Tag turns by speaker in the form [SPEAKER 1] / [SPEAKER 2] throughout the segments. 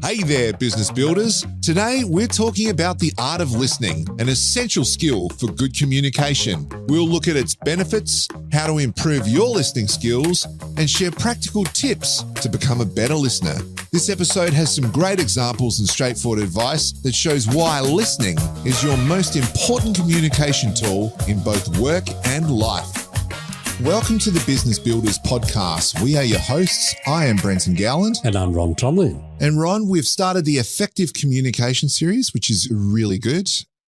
[SPEAKER 1] Hey there, business builders. Today, we're talking about the art of listening, an essential skill for good communication. We'll look at its benefits, how to improve your listening skills, and share practical tips to become a better listener. This episode has some great examples and straightforward advice that shows why listening is your most important communication tool in both work and life. Welcome to the Business Builders Podcast. We are your hosts. I am Brenton Gowland.
[SPEAKER 2] And I'm Ron Tomlin.
[SPEAKER 1] And Ron, we've started the Effective Communication series, which is really good.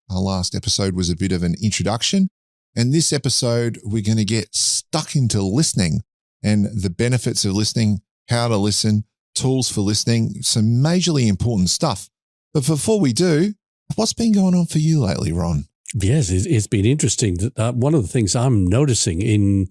[SPEAKER 1] Our last episode was a bit of an introduction. And this episode, we're going to get stuck into listening and the benefits of listening, how to listen, tools for listening, some majorly important stuff. But before we do, what's been going on for you lately, Ron?
[SPEAKER 2] Yes, it's been interesting. One of the things I'm noticing in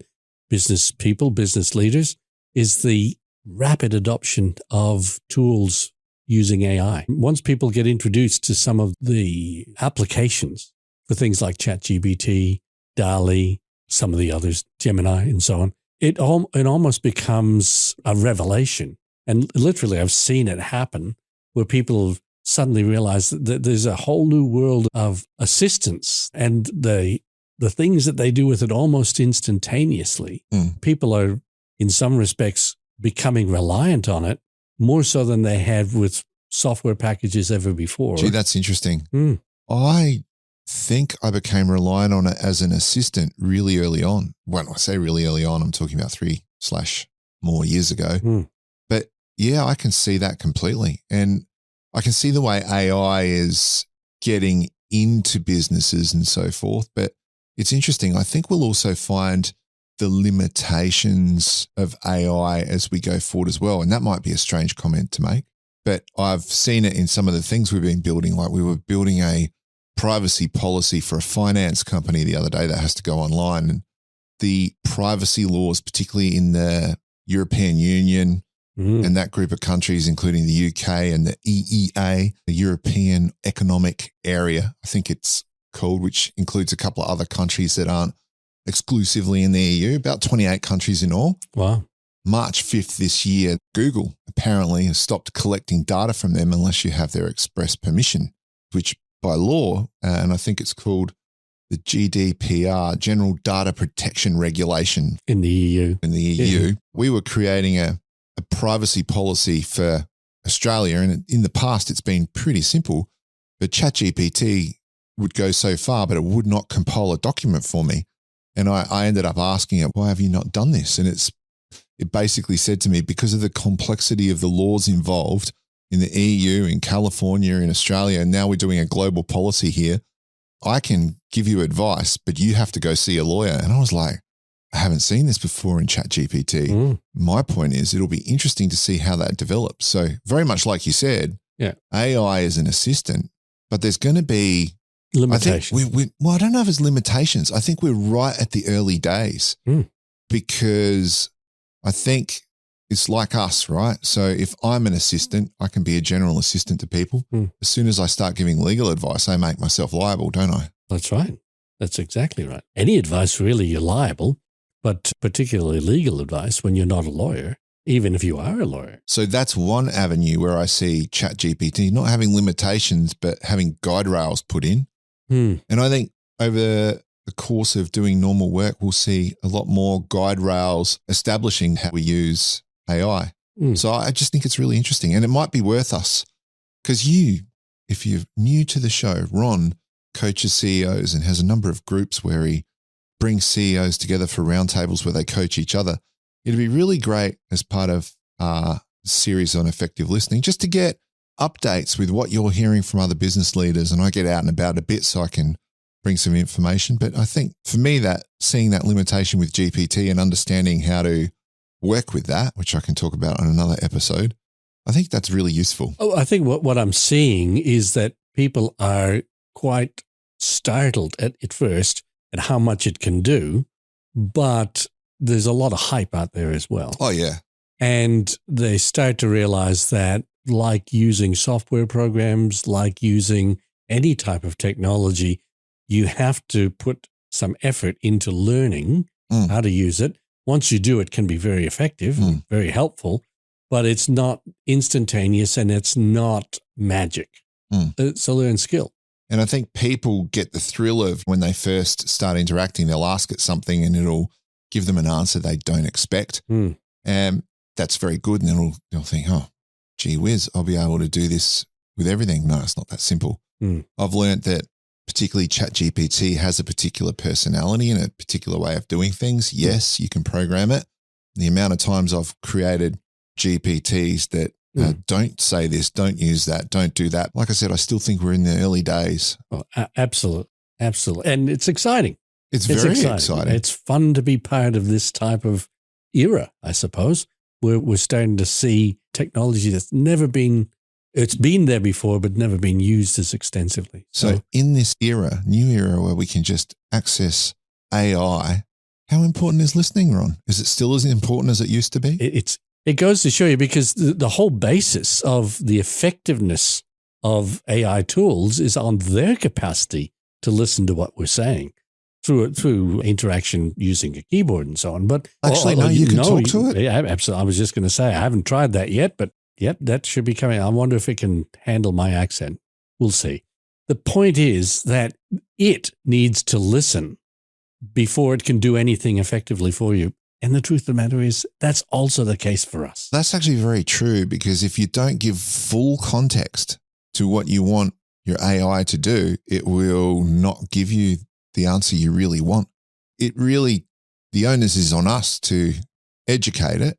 [SPEAKER 2] business people, business leaders, is the rapid adoption of tools using AI. Once people get introduced to some of the applications for things like ChatGPT, DALL-E, some of the others, Gemini, and so on, it almost becomes a revelation. And literally, I've seen it happen where people suddenly realize that there's a whole new world of assistance and the things that they do with it almost instantaneously. People are, in some respects, becoming reliant on it more so than they have with software packages ever before.
[SPEAKER 1] Gee, that's interesting. I think I became reliant on it as an assistant really early on. When I say really early on, I'm talking about 3/ more years ago. But yeah, I can see that completely. And I can see the way AI is getting into businesses and so forth, but it's interesting. I think we'll also find the limitations of AI as we go forward as well. And that might be a strange comment to make, but I've seen it in some of the things we've been building. Like we were building a privacy policy for a finance company the other day that has to go online. And the privacy laws, particularly in the European Union, and that group of countries, including the UK and the EEA, the European Economic Area, I think it's called, which includes a couple of other countries that aren't exclusively in the EU, about 28 countries in all.
[SPEAKER 2] Wow.
[SPEAKER 1] March 5th this year, Google apparently has stopped collecting data from them unless you have their express permission, which by law, and I think it's called the GDPR, General Data Protection Regulation.
[SPEAKER 2] In the EU.
[SPEAKER 1] We were creating a privacy policy for Australia. And in the past, it's been pretty simple, but ChatGPT would go so far, but it would not compile a document for me. And I ended up asking it, why have you not done this? And it basically said to me, because of the complexity of the laws involved in the EU, in California, in Australia, and now we're doing a global policy here, I can give you advice, but you have to go see a lawyer. And I was like, I haven't seen this before in ChatGPT. My point is it'll be interesting to see how that develops. So very much like you said, AI is an assistant, but there's going to be limitations. I don't know if it's limitations. I think we're right at the early days because I think it's like us, right? So if I'm an assistant, I can be a general assistant to people. As soon as I start giving legal advice, I make myself liable, don't I?
[SPEAKER 2] That's right. That's exactly right. Any advice, really, you're liable. But particularly legal advice when you're not a lawyer, even if you are a lawyer.
[SPEAKER 1] So that's one avenue where I see ChatGPT not having limitations, but having guide rails put in. And I think over the course of doing normal work, we'll see a lot more guide rails establishing how we use AI. So I just think it's really interesting. And it might be worth us, because if you're new to the show, Ron coaches CEOs and has a number of groups where he brings CEOs together for roundtables where they coach each other. It'd be really great as part of our series on effective listening, just to get updates with what you're hearing from other business leaders. And I get out and about a bit so I can bring some information. But I think for me, that seeing that limitation with GPT and understanding how to work with that, which I can talk about on another episode, I think that's really useful.
[SPEAKER 2] Oh, I think what I'm seeing is that people are quite startled at first at how much it can do, but there's a lot of hype out there as well.
[SPEAKER 1] Oh, yeah.
[SPEAKER 2] And they start to realize that, like using software programs, like using any type of technology, you have to put some effort into learning how to use it. Once you do, it can be very effective, very helpful. but it's not instantaneous and it's not magic. It's a learned skill.
[SPEAKER 1] And I think people get the thrill of when they first start interacting, they'll ask it something and it'll give them an answer they don't expect. And that's very good. And then they'll think, oh, gee whiz, I'll be able to do this with everything. No, it's not that simple. I've learned that particularly ChatGPT has a particular personality and a particular way of doing things. Yes, you can program it. The amount of times I've created GPTs that don't say this, don't use that, don't do that. Like I said, I still think we're in the early days.
[SPEAKER 2] Oh, absolutely. Absolutely. And it's exciting.
[SPEAKER 1] It's very exciting.
[SPEAKER 2] It's fun to be part of this type of era, I suppose. We're starting to see technology that's never been, it's been there before, but never been used as extensively.
[SPEAKER 1] So in this era, new era where we can just access AI, how important is listening, Ron? Is it still as important as it used to be?
[SPEAKER 2] It goes to show you, because the whole basis of the effectiveness of AI tools is on their capacity to listen to what we're saying through interaction using a keyboard and so on. But
[SPEAKER 1] actually, no, you can talk to it.
[SPEAKER 2] Yeah, absolutely. I was just going to say, I haven't tried that yet, but yep, that should be coming. I wonder if it can handle my accent. We'll see. The point is that it needs to listen before it can do anything effectively for you. And the truth of the matter is, that's also the case for us.
[SPEAKER 1] That's actually very true, because if you don't give full context to what you want your AI to do, it will not give you the answer you really want. The onus is on us to educate it,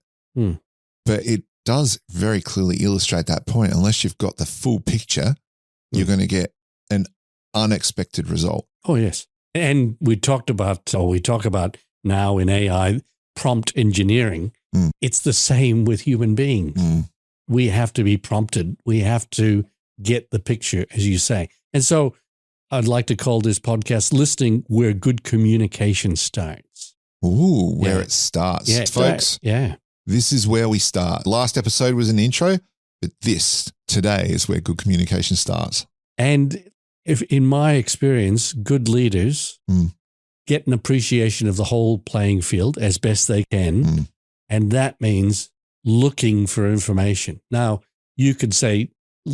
[SPEAKER 1] but it does very clearly illustrate that point. Unless you've got the full picture, you're going to get an unexpected result.
[SPEAKER 2] Oh, yes. And we talk about now in AI, prompt engineering. It's the same with human beings. We have to be prompted. We have to get the picture, as you say. And so I'd like to call this podcast Listening Where Good Communication Starts.
[SPEAKER 1] Ooh, where it starts.
[SPEAKER 2] Yeah,
[SPEAKER 1] folks.
[SPEAKER 2] Yeah.
[SPEAKER 1] This is where we start. Last episode was an intro, but this today is where good communication starts.
[SPEAKER 2] And if, in my experience, good leaders get an appreciation of the whole playing field as best they can. And that means looking for information. Now, you could say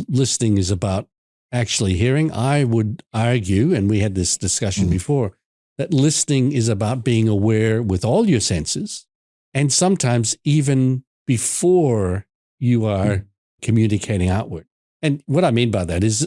[SPEAKER 2] listening is about actually hearing. I would argue, and we had this discussion before, that listening is about being aware with all your senses, and sometimes even before you are communicating outward. And what I mean by that is,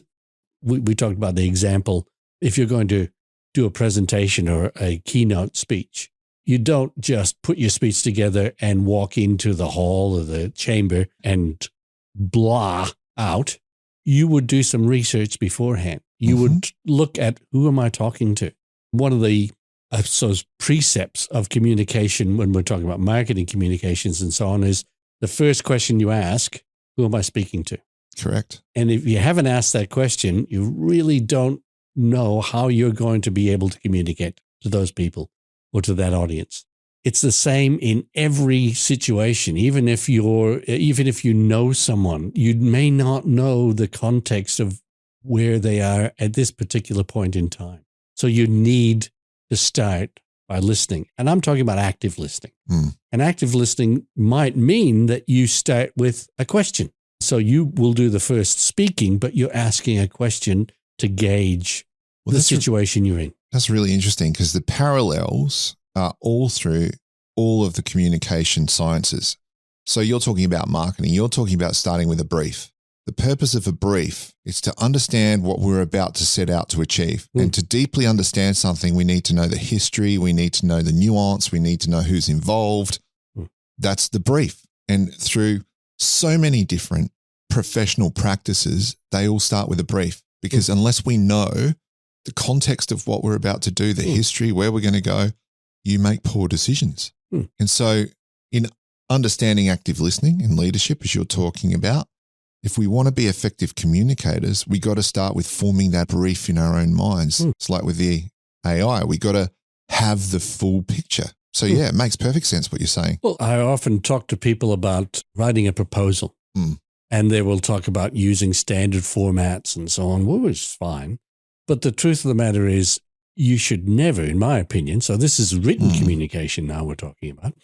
[SPEAKER 2] we talked about the example, if you're going to do a presentation or a keynote speech, you don't just put your speech together and walk into the hall or the chamber and blah out. You would do some research beforehand. You would look at, who am I talking to? One of the, I suppose, precepts of communication when we're talking about marketing communications and so on is the first question you ask, who am I speaking to?
[SPEAKER 1] Correct.
[SPEAKER 2] And if you haven't asked that question, you really don't know how you're going to be able to communicate to those people or to that audience. It's the same in every situation. Even if you know someone, you may not know the context of where they are at this particular point in time. So you need to start by listening. And I'm talking about active listening. And active listening might mean that you start with a question. So you will do the first speaking, but you're asking a question to gauge the situation you're in.
[SPEAKER 1] That's really interesting, because the parallels are all through all of the communication sciences. So you're talking about marketing. You're talking about starting with a brief. The purpose of a brief is to understand what we're about to set out to achieve. And to deeply understand something, we need to know the history. We need to know the nuance. We need to know who's involved. That's the brief. And through so many different professional practices, they all start with a brief, because unless we know the context of what we're about to do, the history, where we're going to go, you make poor decisions. And so in understanding active listening and leadership, as you're talking about, if we want to be effective communicators, we got to start with forming that brief in our own minds. It's like with the AI, we got to have the full picture. So yeah, it makes perfect sense what you're saying.
[SPEAKER 2] Well, I often talk to people about writing a proposal, and they will talk about using standard formats and so on, which is fine. But the truth of the matter is, you should never, in my opinion, so this is written communication now we're talking about,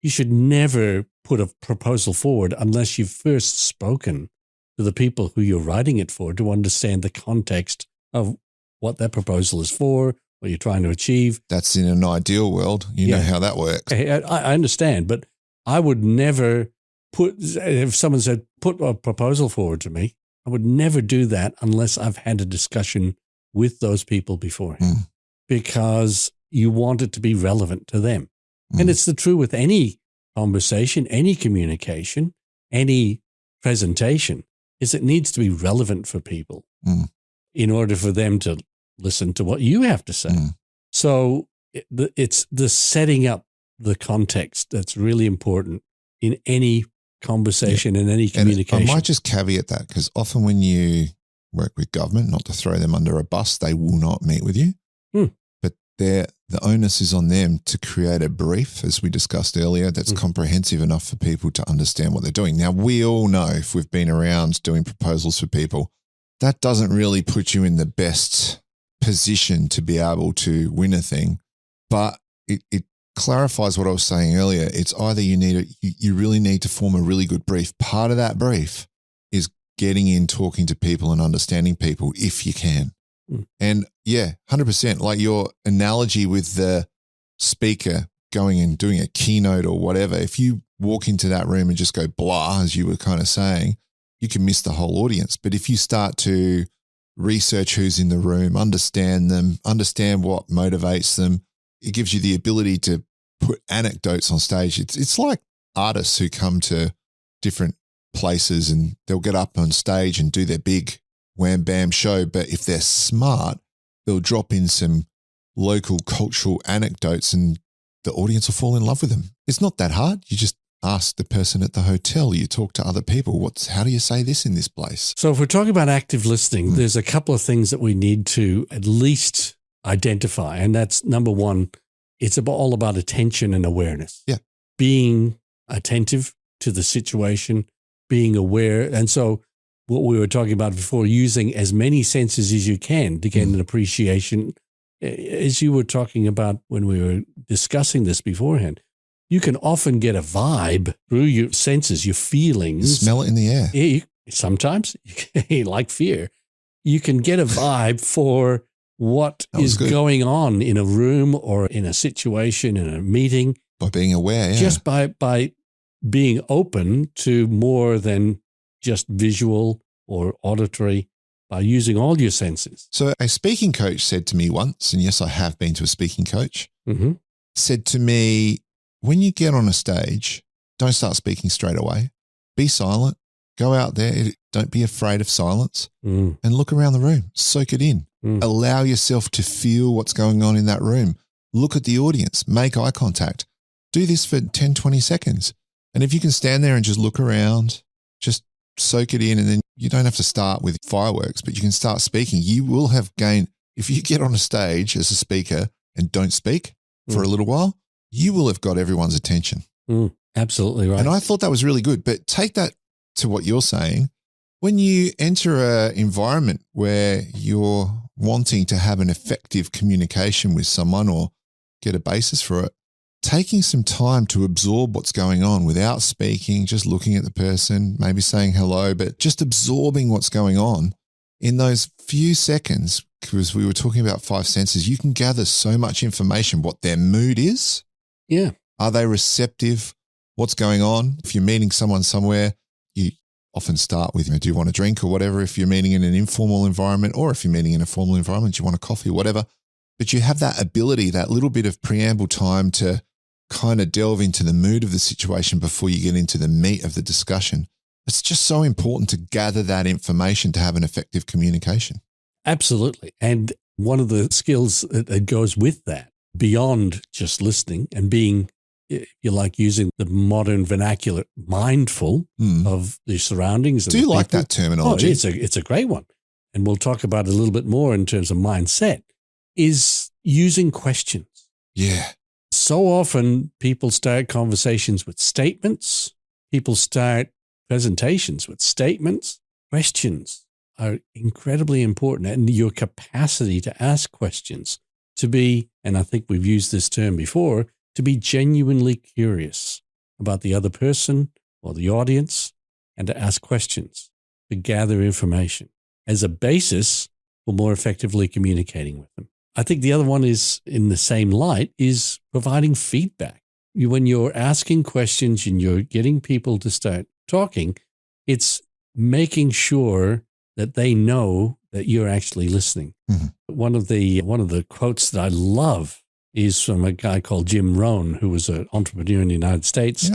[SPEAKER 2] you should never put a proposal forward unless you've first spoken to the people who you're writing it for to understand the context of what that proposal is for, what you're trying to achieve.
[SPEAKER 1] That's in an ideal world. You know how that works.
[SPEAKER 2] I understand, but I would never if someone said, put a proposal forward to me, I would never do that unless I've had a discussion with those people beforehand because you want it to be relevant to them. And it's the true with any conversation, any communication, any presentation, is it needs to be relevant for people in order for them to listen to what you have to say. So it's the setting up the context that's really important in any conversation and any communication.
[SPEAKER 1] And I might just caveat that because often when you work with government, not to throw them under a bus, they will not meet with you. But the onus is on them to create a brief, as we discussed earlier, that's comprehensive enough for people to understand what they're doing. Now, we all know if we've been around doing proposals for people, that doesn't really put you in the best position to be able to win a thing. But it clarifies what I was saying earlier. It's either you really need to form a really good brief. Part of that brief is getting in, talking to people and understanding people if you can. And 100%, like your analogy with the speaker going and doing a keynote or whatever, if you walk into that room and just go blah, as you were kind of saying, you can miss the whole audience. But if you start to research who's in the room, understand them, understand what motivates them, it gives you the ability to put anecdotes on stage. It's like artists who come to different places and they'll get up on stage and do their big wham bam show. But if they're smart, they'll drop in some local cultural anecdotes and the audience will fall in love with them. It's not that hard. You just ask the person at the hotel, you talk to other people. How do you say this in this place?
[SPEAKER 2] So if we're talking about active listening, there's a couple of things that we need to at least identify. And that's number one, it's all about attention and awareness.
[SPEAKER 1] Yeah. Being
[SPEAKER 2] attentive to the situation, being aware. And so what we were talking about before, using as many senses as you can to get an appreciation. As you were talking about when we were discussing this beforehand, you can often get a vibe through your senses, your feelings.
[SPEAKER 1] You smell it in the air.
[SPEAKER 2] Sometimes, like fear, you can get a vibe for what is going on in a room or in a situation, in a meeting.
[SPEAKER 1] By being aware,
[SPEAKER 2] Just by being open to more than just visual or auditory, by using all your senses.
[SPEAKER 1] So a speaking coach said to me once, and yes, I have been to a speaking coach, said to me, when you get on a stage, don't start speaking straight away. Be silent. Go out there. Don't be afraid of silence and look around the room. Soak it in. Allow yourself to feel what's going on in that room. Look at the audience. Make eye contact. Do this for 10, 20 seconds. And if you can stand there and just look around, just soak it in, and then you don't have to start with fireworks, but you can start speaking. You will have gained, if you get on a stage as a speaker and don't speak for a little while, you will have got everyone's attention.
[SPEAKER 2] Absolutely right.
[SPEAKER 1] And I thought that was really good. But take that to what you're saying. When you enter an environment where you're wanting to have an effective communication with someone or get a basis for it, taking some time to absorb what's going on without speaking, just looking at the person, maybe saying hello, but just absorbing what's going on in those few seconds, because we were talking about 5 senses, you can gather so much information, what their mood is.
[SPEAKER 2] Yeah.
[SPEAKER 1] Are they receptive? What's going on? If you're meeting someone somewhere, you often start with, do you want a drink or whatever, if you're meeting in an informal environment, or if you're meeting in a formal environment, do you want a coffee or whatever. But you have that ability, that little bit of preamble time to kind of delve into the mood of the situation before you get into the meat of the discussion. It's just so important to gather that information to have an effective communication.
[SPEAKER 2] Absolutely. And one of the skills that goes with that, beyond just listening and being, you like using the modern vernacular, mindful of the surroundings.
[SPEAKER 1] Do you like that terminology?
[SPEAKER 2] Oh, it's a great one. And we'll talk about it a little bit more in terms of mindset, is using questions.
[SPEAKER 1] Yeah.
[SPEAKER 2] So often people start conversations with statements. People start presentations with statements. Questions are incredibly important, and your capacity to ask questions, to be, and I think we've used this term before, to be genuinely curious. about the other person or the audience and to ask questions, to gather information as a basis for more effectively communicating with them. I think the other one is in the same light is providing feedback. When you're asking questions and you're getting people to start talking, it's making sure that they know that you're actually listening. Mm-hmm. One of the quotes that I love is from a guy called Jim Rohn, who was an entrepreneur in the United States,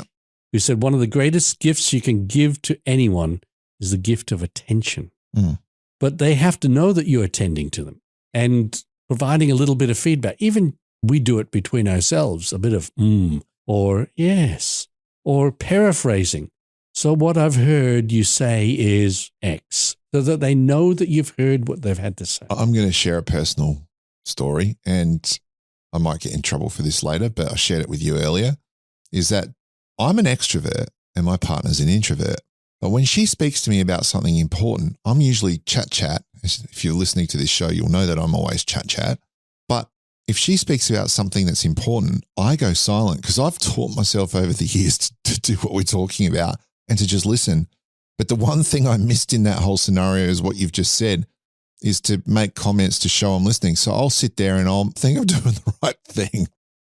[SPEAKER 2] who said, one of the greatest gifts you can give to anyone is the gift of attention. Mm. But they have to know that you're attending to them and providing a little bit of feedback. Even we do it between ourselves, a bit of or yes, or paraphrasing. So what I've heard you say is X, so that they know that you've heard what they've had to say.
[SPEAKER 1] I'm going to share a personal story, and I might get in trouble for this later, but I shared it with you earlier, is that I'm an extrovert and my partner's an introvert. But when she speaks to me about something important, I'm usually chat. If you're listening to this show, you'll know that I'm always chat. But if she speaks about something that's important, I go silent because I've taught myself over the years to do what we're talking about and to just listen. But the one thing I missed in that whole scenario is what you've just said, is to make comments to show I'm listening. So I'll sit there and I'll think I'm doing the right thing.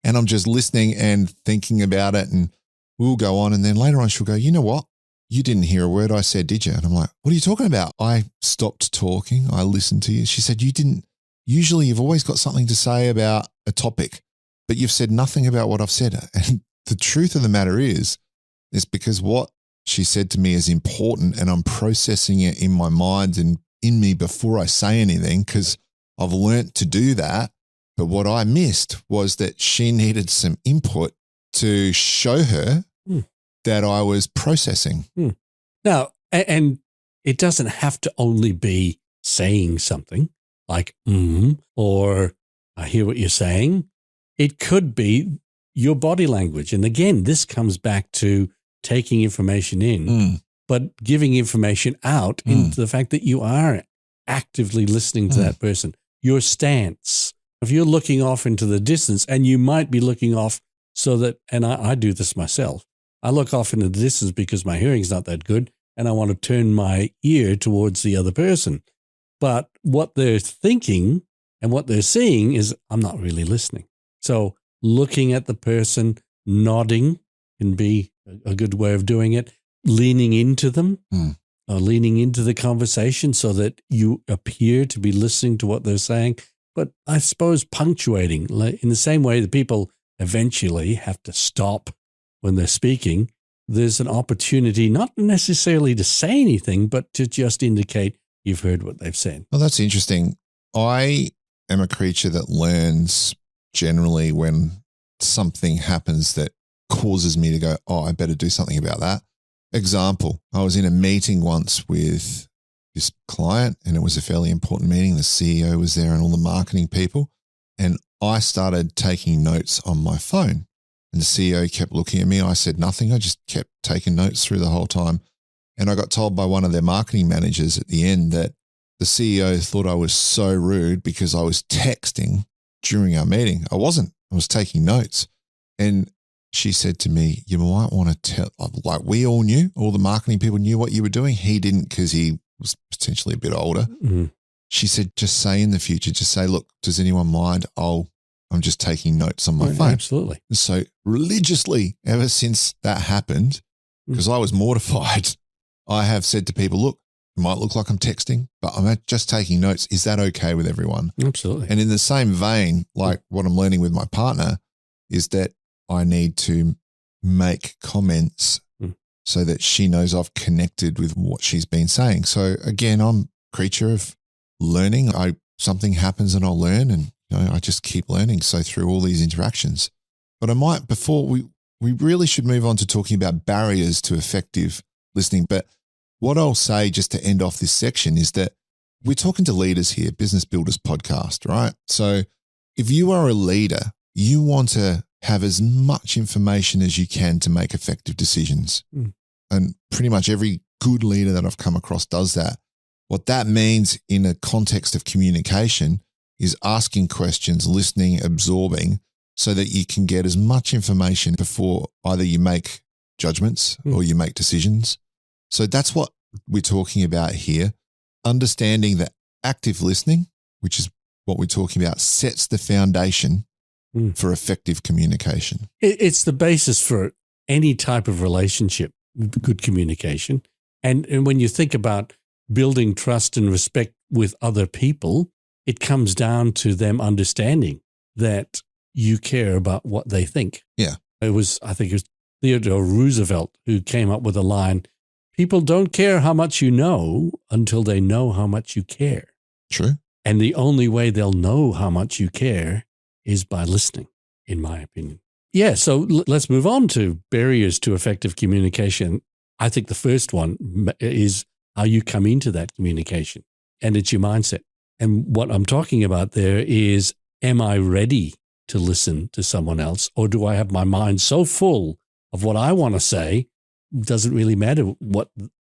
[SPEAKER 1] And I'm just listening and thinking about it, and we'll go on. And then later on she'll go, you know what? You didn't hear a word I said, did you? And I'm like, what are you talking about? I stopped talking. I listened to you. She said, you didn't. Usually you've always got something to say about a topic, but you've said nothing about what I've said. And the truth of the matter is because what she said to me is important and I'm processing it in my mind and in me before I say anything, because I've learnt to do that. But what I missed was that she needed some input to show her that I was processing.
[SPEAKER 2] Now, and it doesn't have to only be saying something like, or I hear what you're saying. It could be your body language. And again, this comes back to taking information in, but giving information out into the fact that you are actively listening to that person. Your stance. If you're looking off into the distance, and you might be looking off so that, and I do this myself, I look off into the distance because my hearing's not that good and I want to turn my ear towards the other person. But what they're thinking and what they're seeing is I'm not really listening. So looking at the person, nodding can be a good way of doing it. Leaning into them, or leaning into the conversation so that you appear to be listening to what they're saying. But I suppose punctuating, in the same way that people eventually have to stop when they're speaking, there's an opportunity not necessarily to say anything, but to just indicate you've heard what they've said.
[SPEAKER 1] Well, that's interesting. I am a creature that learns generally when something happens that causes me to go, oh, I better do something about that. Example, I was in a meeting once with this client and it was a fairly important meeting. The CEO was there and all the marketing people. And I started taking notes on my phone. And the CEO kept looking at me. I said nothing. I just kept taking notes through the whole time. And I got told by one of their marketing managers at the end that the CEO thought I was so rude because I was texting during our meeting. I wasn't. I was taking notes. And she said to me, you might want to tell, like we all knew, all the marketing people knew what you were doing. He didn't because he was potentially a bit older. Mm-hmm. She said, just say in the future, just say, look, does anyone mind? I'm just taking notes on my phone.
[SPEAKER 2] Absolutely.
[SPEAKER 1] So religiously, ever since that happened, because I was mortified, I have said to people, look, it might look like I'm texting, but I'm just taking notes. Is that okay with everyone?
[SPEAKER 2] Absolutely.
[SPEAKER 1] And in the same vein, like what I'm learning with my partner is that I need to make comments so that she knows I've connected with what she's been saying. So again, I'm a creature of learning. Something happens and I'll learn, and I just keep learning. So through all these interactions, but I might, before we really should move on to talking about barriers to effective listening. But what I'll say just to end off this section is that we're talking to leaders here, Business Builders Podcast, right? So if you are a leader, you want to have as much information as you can to make effective decisions. And pretty much every good leader that I've come across does that. What that means in a context of communication is asking questions, listening, absorbing, so that you can get as much information before either you make judgments or you make decisions. So that's what we're talking about here. Understanding that active listening, which is what we're talking about, sets the foundation for effective communication.
[SPEAKER 2] It's the basis for any type of relationship, good communication. And when you think about building trust and respect with other people, it comes down to them understanding that you care about what they think.
[SPEAKER 1] Yeah.
[SPEAKER 2] I think it was Theodore Roosevelt who came up with a line, people don't care how much you know until they know how much you care.
[SPEAKER 1] True.
[SPEAKER 2] And the only way they'll know how much you care is by listening, in my opinion. Yeah, so let's move on to barriers to effective communication. I think the first one is how you come into that communication, and it's your mindset. And what I'm talking about there is, am I ready to listen to someone else, or do I have my mind so full of what I want to say, doesn't really matter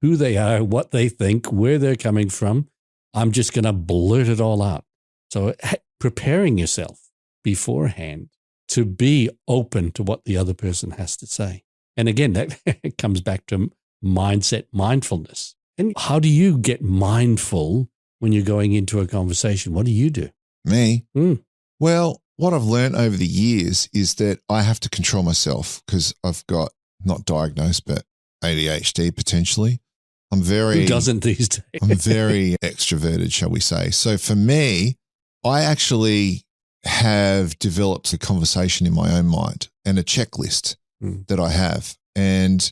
[SPEAKER 2] who they are, what they think, where they're coming from. I'm just going to blurt it all out. So preparing yourself beforehand to be open to what the other person has to say. And again, that comes back to mindset, mindfulness. And how do you get mindful when you're going into a conversation? What do you do?
[SPEAKER 1] Me? Well, what I've learned over the years is that I have to control myself because I've got, not diagnosed, but ADHD potentially.
[SPEAKER 2] Who doesn't these days?
[SPEAKER 1] I'm very extroverted, shall we say. So for me, I actually have developed a conversation in my own mind and a checklist that I have. And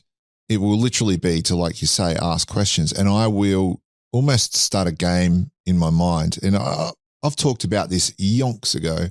[SPEAKER 1] it will literally be to, like you say, ask questions. And I will almost start a game in my mind. And I've talked about this yonks ago,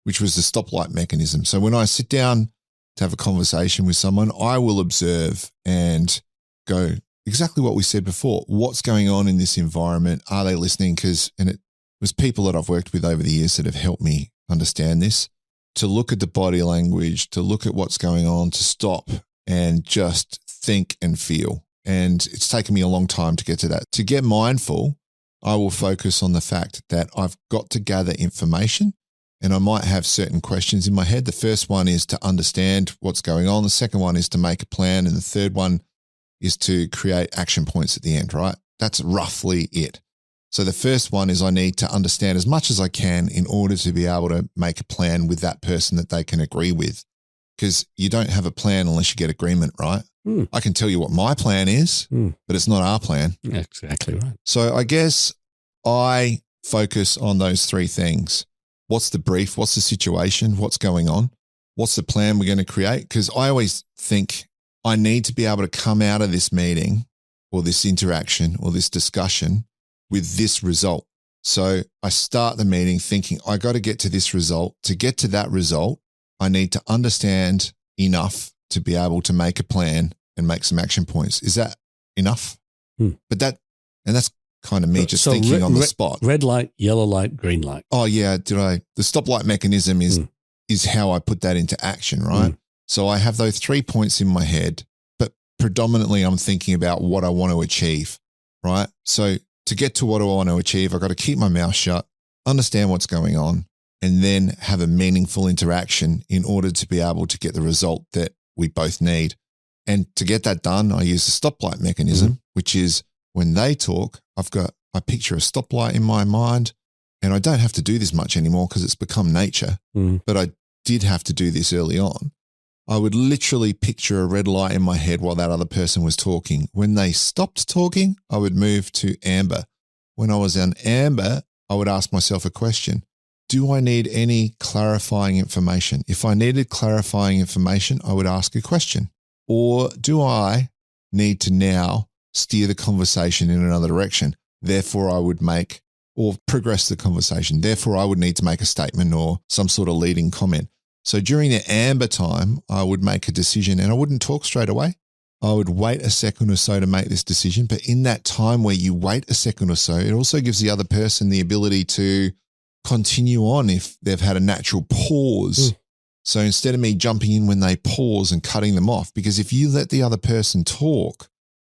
[SPEAKER 1] which was the stoplight mechanism. So when I sit down to have a conversation with someone, I will observe and go, exactly what we said before. What's going on in this environment? Are they listening? And it was people that I've worked with over the years that have helped me understand this, to look at the body language, to look at what's going on, to stop and just think and feel. And it's taken me a long time to get to that. To get mindful, I will focus on the fact that I've got to gather information, and I might have certain questions in my head. The first one is to understand what's going on. The second one is to make a plan. And the third one is to create action points at the end, right? That's roughly it. So the first one is I need to understand as much as I can in order to be able to make a plan with that person that they can agree with. Because you don't have a plan unless you get agreement, right? I can tell you what my plan is, but it's not our plan.
[SPEAKER 2] Exactly right.
[SPEAKER 1] So I guess I focus on those three things. What's the brief? What's the situation? What's going on? What's the plan we're going to create? Because I always think I need to be able to come out of this meeting or this interaction or this discussion with this result. So I start the meeting thinking, I got to get to this result. To get to that result, I need to understand enough to be able to make a plan and make some action points. Is that enough? But that's kind of me just thinking on the spot.
[SPEAKER 2] Red light, yellow light, green light.
[SPEAKER 1] Oh yeah. The stoplight mechanism is how I put that into action, right? So I have those 3 points in my head, but predominantly I'm thinking about what I want to achieve, right? So to get to what I want to achieve, I've got to keep my mouth shut, understand what's going on, and then have a meaningful interaction in order to be able to get the result that we both need. And to get that done, I use the stoplight mechanism, which is when they talk, I picture a stoplight in my mind, and I don't have to do this much anymore because it's become nature, but I did have to do this early on. I would literally picture a red light in my head while that other person was talking. When they stopped talking, I would move to amber. When I was on amber, I would ask myself a question. Do I need any clarifying information? If I needed clarifying information, I would ask a question. Or do I need to now steer the conversation in another direction? Therefore, I would make or progress the conversation. Therefore, I would need to make a statement or some sort of leading comment. So during the amber time, I would make a decision and I wouldn't talk straight away. I would wait a second or so to make this decision. But in that time where you wait a second or so, it also gives the other person the ability to continue on if they've had a natural pause. So instead of me jumping in when they pause and cutting them off, because if you let the other person talk,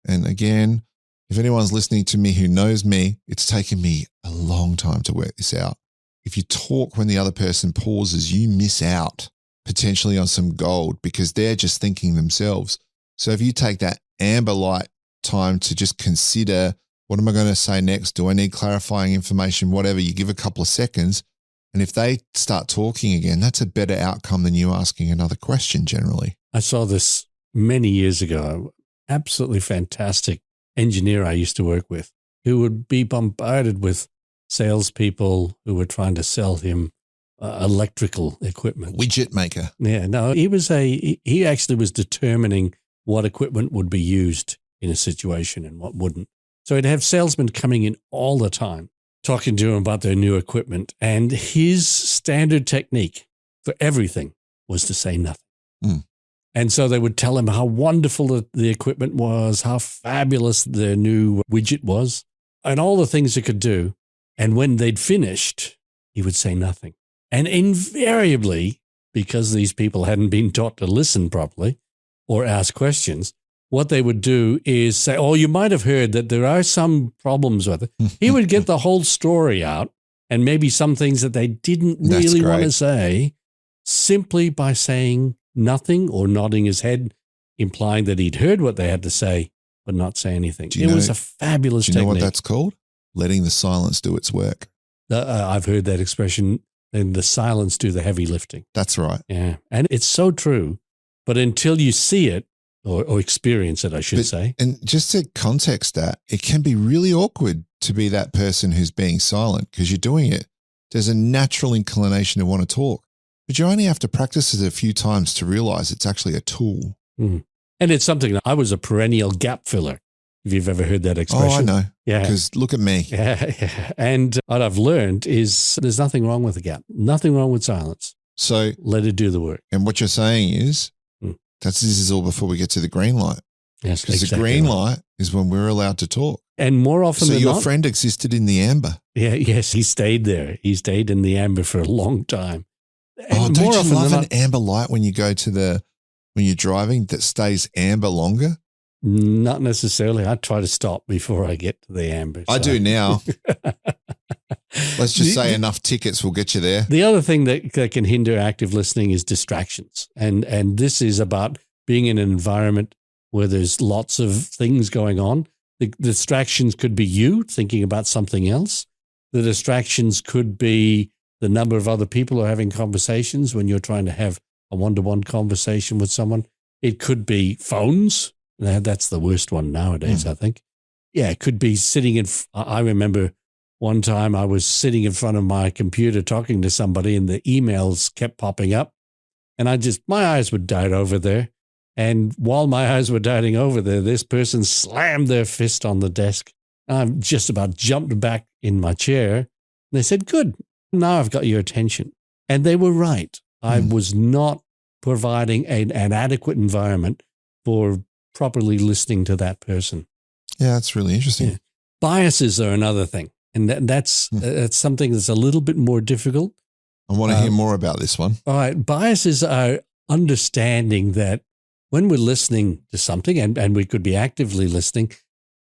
[SPEAKER 1] and again, if anyone's listening to me who knows me, it's taken me a long time to work this out. If you talk when the other person pauses, you miss out potentially on some gold because they're just thinking themselves. So if you take that amber light time to just consider, what am I going to say next? Do I need clarifying information? Whatever, you give a couple of seconds. And if they start talking again, that's a better outcome than you asking another question generally.
[SPEAKER 2] I saw this many years ago. Absolutely fantastic engineer I used to work with, who would be bombarded with salespeople who were trying to sell him electrical equipment.
[SPEAKER 1] Widget maker.
[SPEAKER 2] Yeah, no, he actually was determining what equipment would be used in a situation and what wouldn't. So he'd have salesmen coming in all the time, talking to him about their new equipment. And his standard technique for everything was to say nothing.
[SPEAKER 1] Mm.
[SPEAKER 2] And so they would tell him how wonderful the equipment was, how fabulous their new widget was, and all the things it could do. And when they'd finished, he would say nothing. And invariably, because these people hadn't been taught to listen properly or ask questions, what they would do is say, oh, you might have heard that there are some problems with it. He would get the whole story out and maybe some things that they didn't really want to say simply by saying nothing or nodding his head, implying that he'd heard what they had to say, but not say anything. It was a fabulous technique.
[SPEAKER 1] Do you know what that's called? Letting the silence do its work.
[SPEAKER 2] I've heard that expression, and the silence do the heavy lifting.
[SPEAKER 1] That's right.
[SPEAKER 2] Yeah. And it's so true. But until you see it, or experience it, I should say.
[SPEAKER 1] And just to context that, it can be really awkward to be that person who's being silent because you're doing it. There's a natural inclination to want to talk, but you only have to practice it a few times to realize it's actually a tool.
[SPEAKER 2] Mm. And it's something that I was a perennial gap filler, if you've ever heard that expression.
[SPEAKER 1] Oh, I know.
[SPEAKER 2] Yeah.
[SPEAKER 1] Because look at me.
[SPEAKER 2] Yeah. And what I've learned is there's nothing wrong with a gap, nothing wrong with silence.
[SPEAKER 1] So
[SPEAKER 2] let it do the work.
[SPEAKER 1] And what you're saying is, this is all before we get to the green light.
[SPEAKER 2] Yes,
[SPEAKER 1] because the green light is when we're allowed to talk.
[SPEAKER 2] And more often than not. So
[SPEAKER 1] your friend existed in the amber.
[SPEAKER 2] Yeah, yes, he stayed there. He stayed in the amber for a long time.
[SPEAKER 1] And don't you love an amber light when you go to when you're driving that stays amber longer?
[SPEAKER 2] Not necessarily. I try to stop before I get to the amber.
[SPEAKER 1] I do now. Let's just say enough tickets will get you there.
[SPEAKER 2] The other thing that can hinder active listening is distractions. And this is about being in an environment where there's lots of things going on. The distractions could be you thinking about something else. The distractions could be the number of other people who are having conversations when you're trying to have a one-to-one conversation with someone. It could be phones. That's the worst one nowadays, I think. Yeah, it could be sitting I remember one time I was sitting in front of my computer talking to somebody and the emails kept popping up and my eyes would dart over there. And while my eyes were darting over there, this person slammed their fist on the desk. I just about jumped back in my chair. And they said, good, now I've got your attention. And they were right. I was not providing an adequate environment for properly listening to that person.
[SPEAKER 1] Yeah, that's really interesting. Yeah.
[SPEAKER 2] Biases are another thing. And that's something that's a little bit more difficult.
[SPEAKER 1] I want to hear more about this one.
[SPEAKER 2] All right. Biases are understanding that when we're listening to something, and we could be actively listening,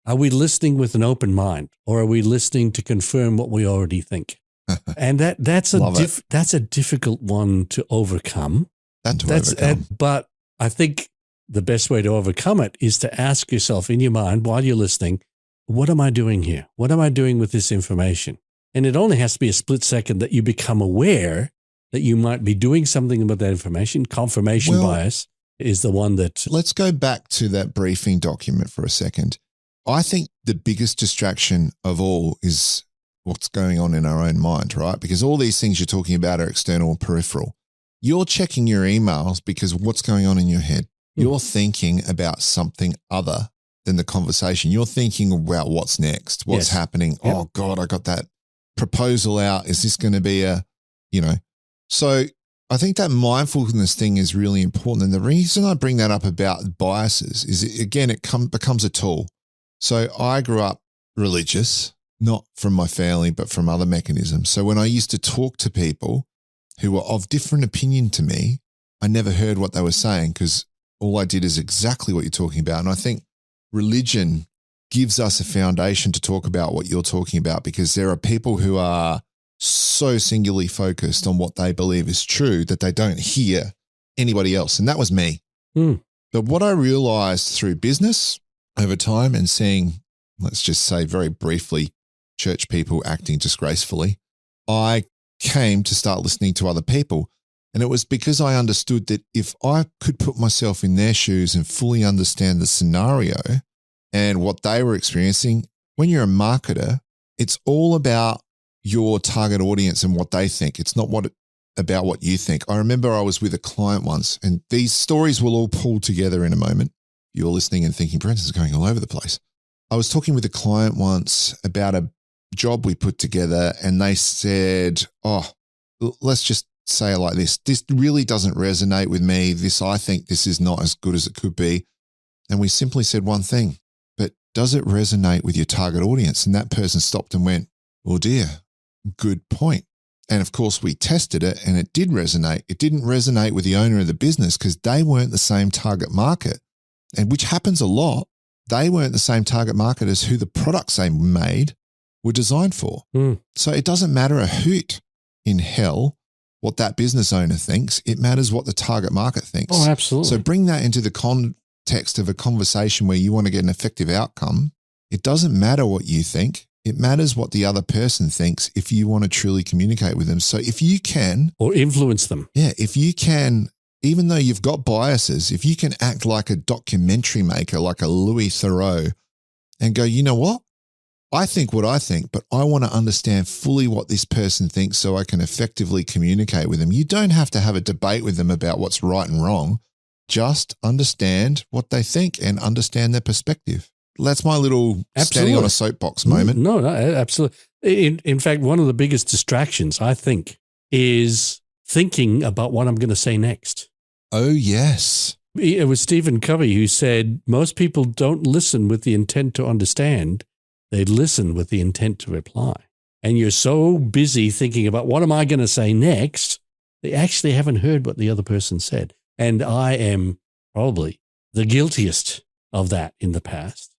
[SPEAKER 2] are we listening with an open mind or are we listening to confirm what we already think? And that's a difficult one to overcome. But I think the best way to overcome it is to ask yourself in your mind while you're listening, what am I doing here? What am I doing with this information? And it only has to be a split second that you become aware that you might be doing something about that information. Confirmation bias is the one that...
[SPEAKER 1] Let's go back to that briefing document for a second. I think the biggest distraction of all is what's going on in our own mind, right? Because all these things you're talking about are external and peripheral. You're checking your emails because what's going on in your head? You're thinking about something other than the conversation. You're thinking about what's next, what's happening. Yep. Oh God, I got that proposal out. Is this going to be so I think that mindfulness thing is really important. And the reason I bring that up about biases is, it becomes a tool. So I grew up religious, not from my family, but from other mechanisms. So when I used to talk to people who were of different opinion to me, I never heard what they were saying because all I did is exactly what you're talking about. And I think religion gives us a foundation to talk about what you're talking about, because there are people who are so singularly focused on what they believe is true that they don't hear anybody else. And that was me. But what I realized through business over time and seeing, let's just say very briefly, church people acting disgracefully, I came to start listening to other people. And it was because I understood that if I could put myself in their shoes and fully understand the scenario and what they were experiencing, when you're a marketer, it's all about your target audience and what they think. It's not about what you think. I remember I was with a client once, and these stories will all pull together in a moment. You're listening and thinking, Brenton's going all over the place. I was talking with a client once about a job we put together, and they said, let's just say it like this. This really doesn't resonate with me. I think this is not as good as it could be. And we simply said one thing, but does it resonate with your target audience? And that person stopped and went, oh dear, good point. And of course we tested it and it did resonate. It didn't resonate with the owner of the business because they weren't the same target market, and which happens a lot. They weren't the same target market as who the products they made were designed for. So it doesn't matter a hoot in hell what that business owner thinks. It matters what the target market thinks.
[SPEAKER 2] Oh, absolutely.
[SPEAKER 1] So bring that into the context of a conversation where you want to get an effective outcome. It doesn't matter what you think. It matters what the other person thinks if you want to truly communicate with them. So if you can...
[SPEAKER 2] Or influence them.
[SPEAKER 1] Yeah, if you can, even though you've got biases, if you can act like a documentary maker, like a Louis Theroux, and go, you know what? I think what I think, but I want to understand fully what this person thinks so I can effectively communicate with them. You don't have to have a debate with them about what's right and wrong. Just understand what they think and understand their perspective. That's my little standing on a soapbox moment.
[SPEAKER 2] No, absolutely. In fact, one of the biggest distractions, I think, is thinking about what I'm going to say next.
[SPEAKER 1] Oh, yes.
[SPEAKER 2] It was Stephen Covey who said, most people don't listen with the intent to understand. They listen with the intent to reply. And you're so busy thinking about what am I going to say next, they actually haven't heard what the other person said. And I am probably the guiltiest of that in the past.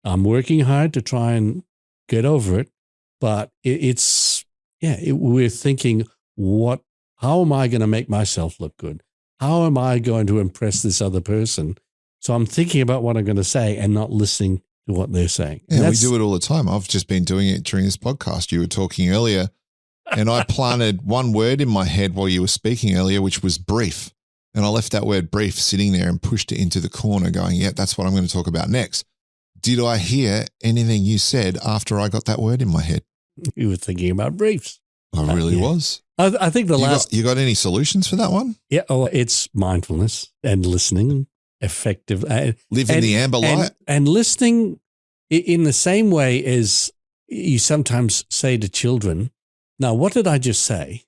[SPEAKER 2] I'm working hard to try and get over it, but we're thinking, how am I going to make myself look good? How am I going to impress this other person? So I'm thinking about what I'm going to say and not listening to what they're saying.
[SPEAKER 1] Yeah, we do it all the time. I've just been doing it during this podcast. You were talking earlier, and I planted one word in my head while you were speaking earlier, which was brief. And I left that word brief sitting there and pushed it into the corner going, yeah, that's what I'm going to talk about next. Did I hear anything you said after I got that word in my head?
[SPEAKER 2] You were thinking about briefs.
[SPEAKER 1] I really was.
[SPEAKER 2] I think
[SPEAKER 1] you got any solutions for that one?
[SPEAKER 2] Yeah. Oh, it's mindfulness and listening, effective.
[SPEAKER 1] Live in the amber light.
[SPEAKER 2] And listening in the same way as you sometimes say to children, now, what did I just say?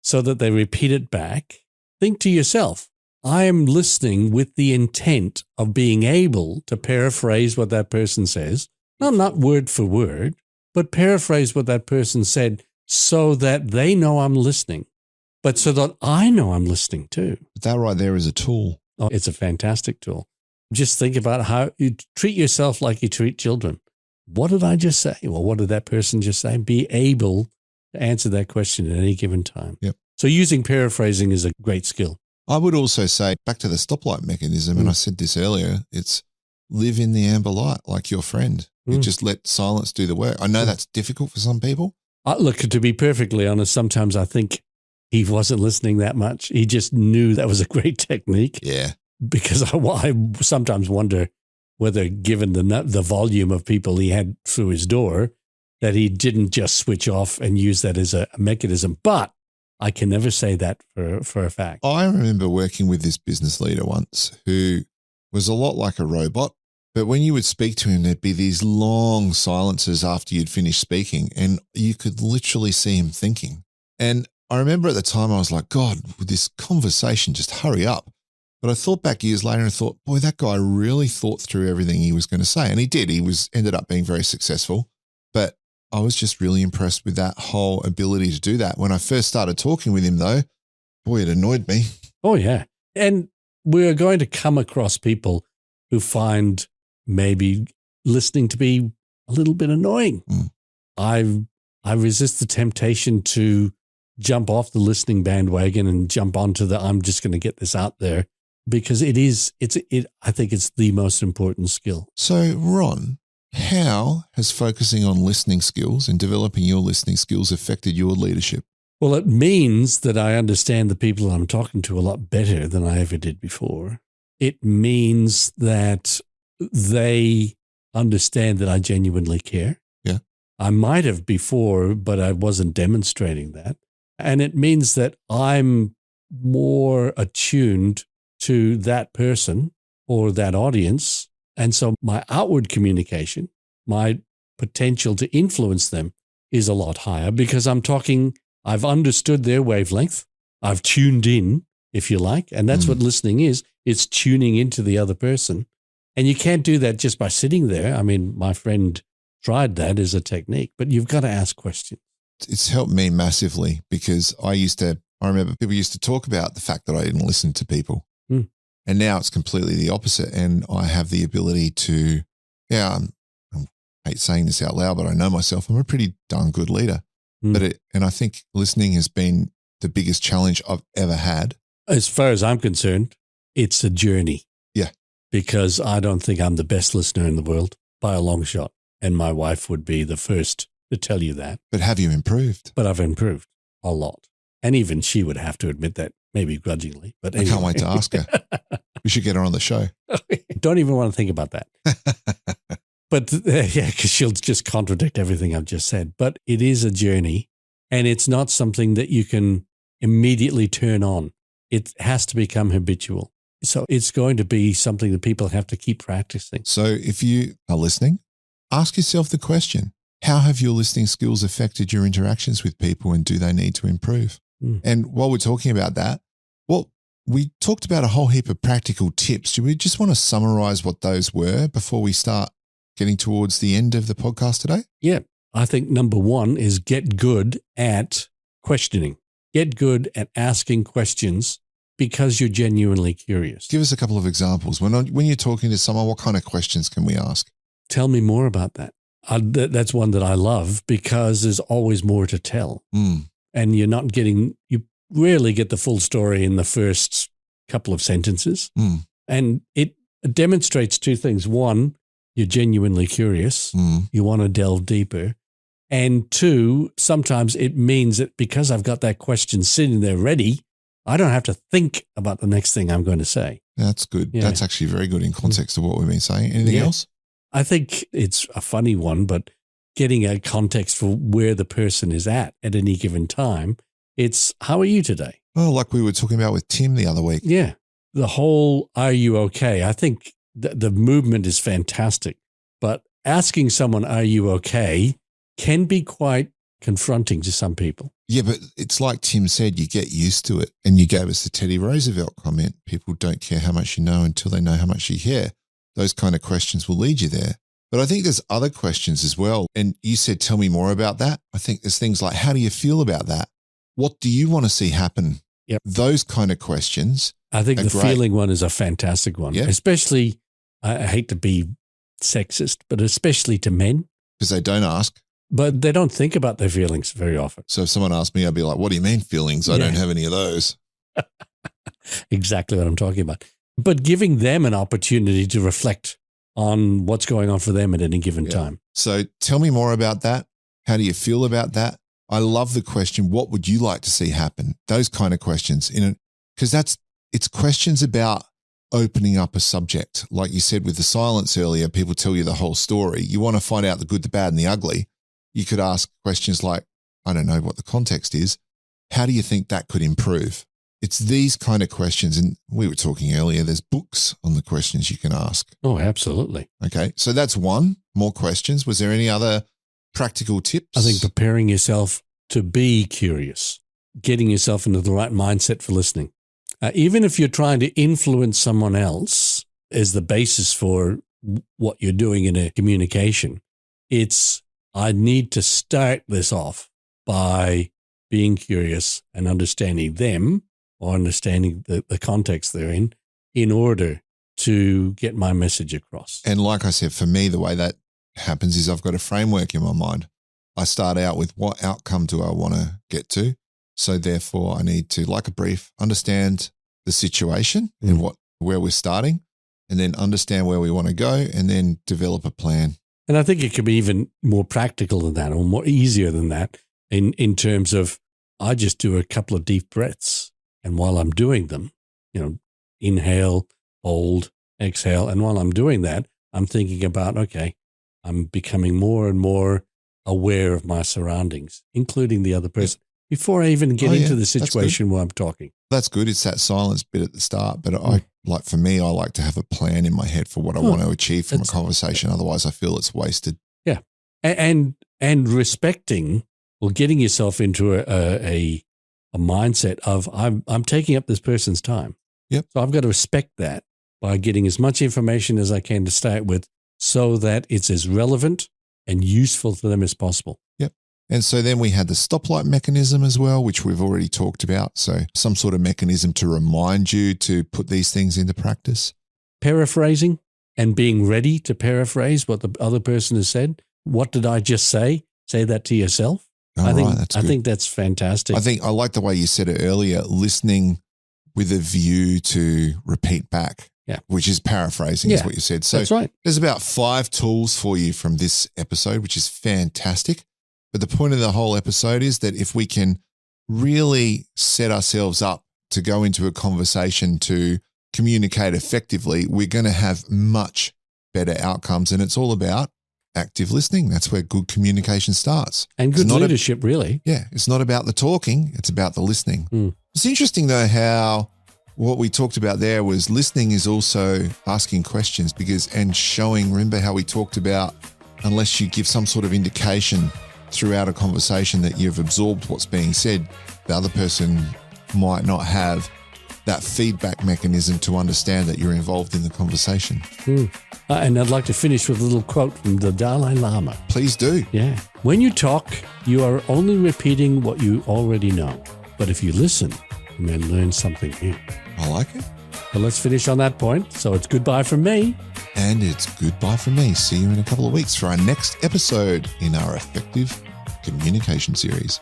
[SPEAKER 2] So that they repeat it back. Think to yourself, I am listening with the intent of being able to paraphrase what that person says, not word for word, but paraphrase what that person said so that they know I'm listening, but so that I know I'm listening too.
[SPEAKER 1] But that right there is a tool.
[SPEAKER 2] Oh, it's a fantastic tool. Just think about how you treat yourself like you treat children. What did I just say? Well, what did that person just say? Be able to answer that question at any given time.
[SPEAKER 1] Yep.
[SPEAKER 2] So using paraphrasing is a great skill.
[SPEAKER 1] I would also say, back to the stoplight mechanism, and I said this earlier, it's live in the amber light like your friend. You just let silence do the work. I know that's difficult for some people.
[SPEAKER 2] Look, to be perfectly honest, sometimes I think he wasn't listening that much. He just knew that was a great technique.
[SPEAKER 1] Yeah.
[SPEAKER 2] Because I sometimes wonder whether, given the volume of people he had through his door, that he didn't just switch off and use that as a mechanism. But I can never say that for a fact.
[SPEAKER 1] I remember working with this business leader once who was a lot like a robot, but when you would speak to him, there'd be these long silences after you'd finished speaking, and you could literally see him thinking. And I remember at the time I was like, God, would this conversation just hurry up? But I thought back years later and thought, boy, that guy really thought through everything he was going to say. And he did. He ended up being very successful. But I was just really impressed with that whole ability to do that. When I first started talking with him, though, boy, it annoyed me.
[SPEAKER 2] Oh, yeah. And we're going to come across people who find maybe listening to be a little bit annoying. I resist the temptation to jump off the listening bandwagon and jump onto I'm just going to get this out there because I think it's the most important skill.
[SPEAKER 1] So, Ron, how has focusing on listening skills and developing your listening skills affected your leadership?
[SPEAKER 2] Well, it means that I understand the people I'm talking to a lot better than I ever did before. It means that they understand that I genuinely care.
[SPEAKER 1] Yeah.
[SPEAKER 2] I might have before, but I wasn't demonstrating that. And it means that I'm more attuned to that person or that audience. And so my outward communication, my potential to influence them is a lot higher because I've understood their wavelength. I've tuned in, if you like. And that's what listening is. It's tuning into the other person. And you can't do that just by sitting there. I mean, my friend tried that as a technique, but you've got to ask questions.
[SPEAKER 1] It's helped me massively because I remember people used to talk about the fact that I didn't listen to people. And now it's completely the opposite. And I have the ability to, I hate saying this out loud, but I know myself, I'm a pretty darn good leader. And I think listening has been the biggest challenge I've ever had.
[SPEAKER 2] As far as I'm concerned, it's a journey.
[SPEAKER 1] Yeah.
[SPEAKER 2] Because I don't think I'm the best listener in the world by a long shot. And my wife would be the first to tell you that.
[SPEAKER 1] But have you improved?
[SPEAKER 2] But I've improved a lot. And even she would have to admit that, maybe grudgingly. But anyway.
[SPEAKER 1] I can't wait to ask her. We should get her on the show.
[SPEAKER 2] Don't even want to think about that. But because she'll just contradict everything I've just said. But it is a journey, and it's not something that you can immediately turn on. It has to become habitual. So it's going to be something that people have to keep practicing.
[SPEAKER 1] So if you are listening, ask yourself the question, how have your listening skills affected your interactions with people, and do they need to improve? And while we're talking about that, we talked about a whole heap of practical tips. Do we just want to summarize what those were before we start getting towards the end of the podcast today?
[SPEAKER 2] Yeah. I think number one is get good at questioning. Get good at asking questions because you're genuinely curious.
[SPEAKER 1] Give us a couple of examples. When you're talking to someone, what kind of questions can we ask?
[SPEAKER 2] Tell me more about that. That's one that I love because there's always more to tell. And you rarely get the full story in the first couple of sentences. And it demonstrates two things. One, you're genuinely curious. You want to delve deeper. And two, sometimes it means that because I've got that question sitting there ready, I don't have to think about the next thing I'm going to say.
[SPEAKER 1] That's good.
[SPEAKER 2] Yeah.
[SPEAKER 1] That's actually very good in context of what we've been saying. Anything else?
[SPEAKER 2] I think it's a funny one, but getting a context for where the person is at any given time, it's, how are you today?
[SPEAKER 1] Oh, like we were talking about with Tim the other week.
[SPEAKER 2] Yeah. The whole, are you okay? I think the movement is fantastic, but asking someone, are you okay, can be quite confronting to some people.
[SPEAKER 1] Yeah, but it's like Tim said, you get used to it. And you gave us the Teddy Roosevelt comment, people don't care how much you know until they know how much you care. Those kind of questions will lead you there. But I think there's other questions as well. And you said, tell me more about that. I think there's things like, how do you feel about that? What do you want to see happen?
[SPEAKER 2] Yep.
[SPEAKER 1] Those kind of questions.
[SPEAKER 2] I think the
[SPEAKER 1] great.
[SPEAKER 2] feeling one is a fantastic one, especially, I hate to be sexist, but especially to men.
[SPEAKER 1] Because they don't ask.
[SPEAKER 2] But they don't think about their feelings very often.
[SPEAKER 1] So if someone asked me, I'd be like, what do you mean feelings? I don't have any of those.
[SPEAKER 2] Exactly what I'm talking about. But giving them an opportunity to reflect on what's going on for them at any given time.
[SPEAKER 1] So tell me more about that. How do you feel about that? I love the question, what would you like to see happen? Those kind of questions. Because it's questions about opening up a subject. Like you said with the silence earlier, people tell you the whole story. You want to find out the good, the bad, and the ugly. You could ask questions like, I don't know what the context is. How do you think that could improve? It's these kind of questions. And we were talking earlier, there's books on the questions you can ask.
[SPEAKER 2] Oh, absolutely.
[SPEAKER 1] Okay. So that's one. More questions. Was there any other practical tips?
[SPEAKER 2] I think preparing yourself to be curious, getting yourself into the right mindset for listening. Even if you're trying to influence someone else as the basis for what you're doing in a communication, I need to start this off by being curious and understanding them or understanding the context they're in order to get my message across.
[SPEAKER 1] And like I said, for me, the way that happens is I've got a framework in my mind. I start out with what outcome do I want to get to? So therefore I need to, like a brief, understand the situation and what where we're starting, and then understand where we want to go, and then develop a plan.
[SPEAKER 2] And I think it could be even more practical than that, or more easier than that, in terms of I just do a couple of deep breaths, and while I'm doing them, inhale, hold, exhale, and while I'm doing that, I'm thinking about, okay, I'm becoming more and more aware of my surroundings, including the other person, before I even get into the situation where I'm talking.
[SPEAKER 1] That's good. It's that silence bit at the start. But I like to have a plan in my head for what I want to achieve from a conversation. Otherwise, I feel it's wasted.
[SPEAKER 2] Yeah. And respecting or getting yourself into a mindset of I'm taking up this person's time.
[SPEAKER 1] Yep.
[SPEAKER 2] So I've got to respect that by getting as much information as I can to start with so that it's as relevant and useful to them as possible.
[SPEAKER 1] Yep. And so then we had the stoplight mechanism as well, which we've already talked about. So some sort of mechanism to remind you to put these things into practice.
[SPEAKER 2] Paraphrasing and being ready to paraphrase what the other person has said. What did I just say? Say that to yourself. I think that's fantastic.
[SPEAKER 1] I like the way you said it earlier, listening with a view to repeat back.
[SPEAKER 2] Yeah.
[SPEAKER 1] Which is paraphrasing is what you said. So
[SPEAKER 2] that's right.
[SPEAKER 1] There's about 5 tools for you from this episode, which is fantastic. But the point of the whole episode is that if we can really set ourselves up to go into a conversation to communicate effectively, we're going to have much better outcomes. And it's all about active listening. That's where good communication starts.
[SPEAKER 2] And good leadership, really.
[SPEAKER 1] Yeah. It's not about the talking. It's about the listening.
[SPEAKER 2] Mm.
[SPEAKER 1] It's interesting, though, how what we talked about there was listening is also asking questions and showing. Remember how we talked about unless you give some sort of indication throughout a conversation that you've absorbed what's being said, the other person might not have that feedback mechanism to understand that you're involved in the conversation.
[SPEAKER 2] And I'd like to finish with a little quote from the Dalai Lama.
[SPEAKER 1] Please do.
[SPEAKER 2] Yeah. When you talk, you are only repeating what you already know. But if you listen, you may learn something new.
[SPEAKER 1] I like it.
[SPEAKER 2] Well, let's finish on that point. So it's goodbye from me.
[SPEAKER 1] And it's goodbye from me. See you in a couple of weeks for our next episode in our Effective Communication series.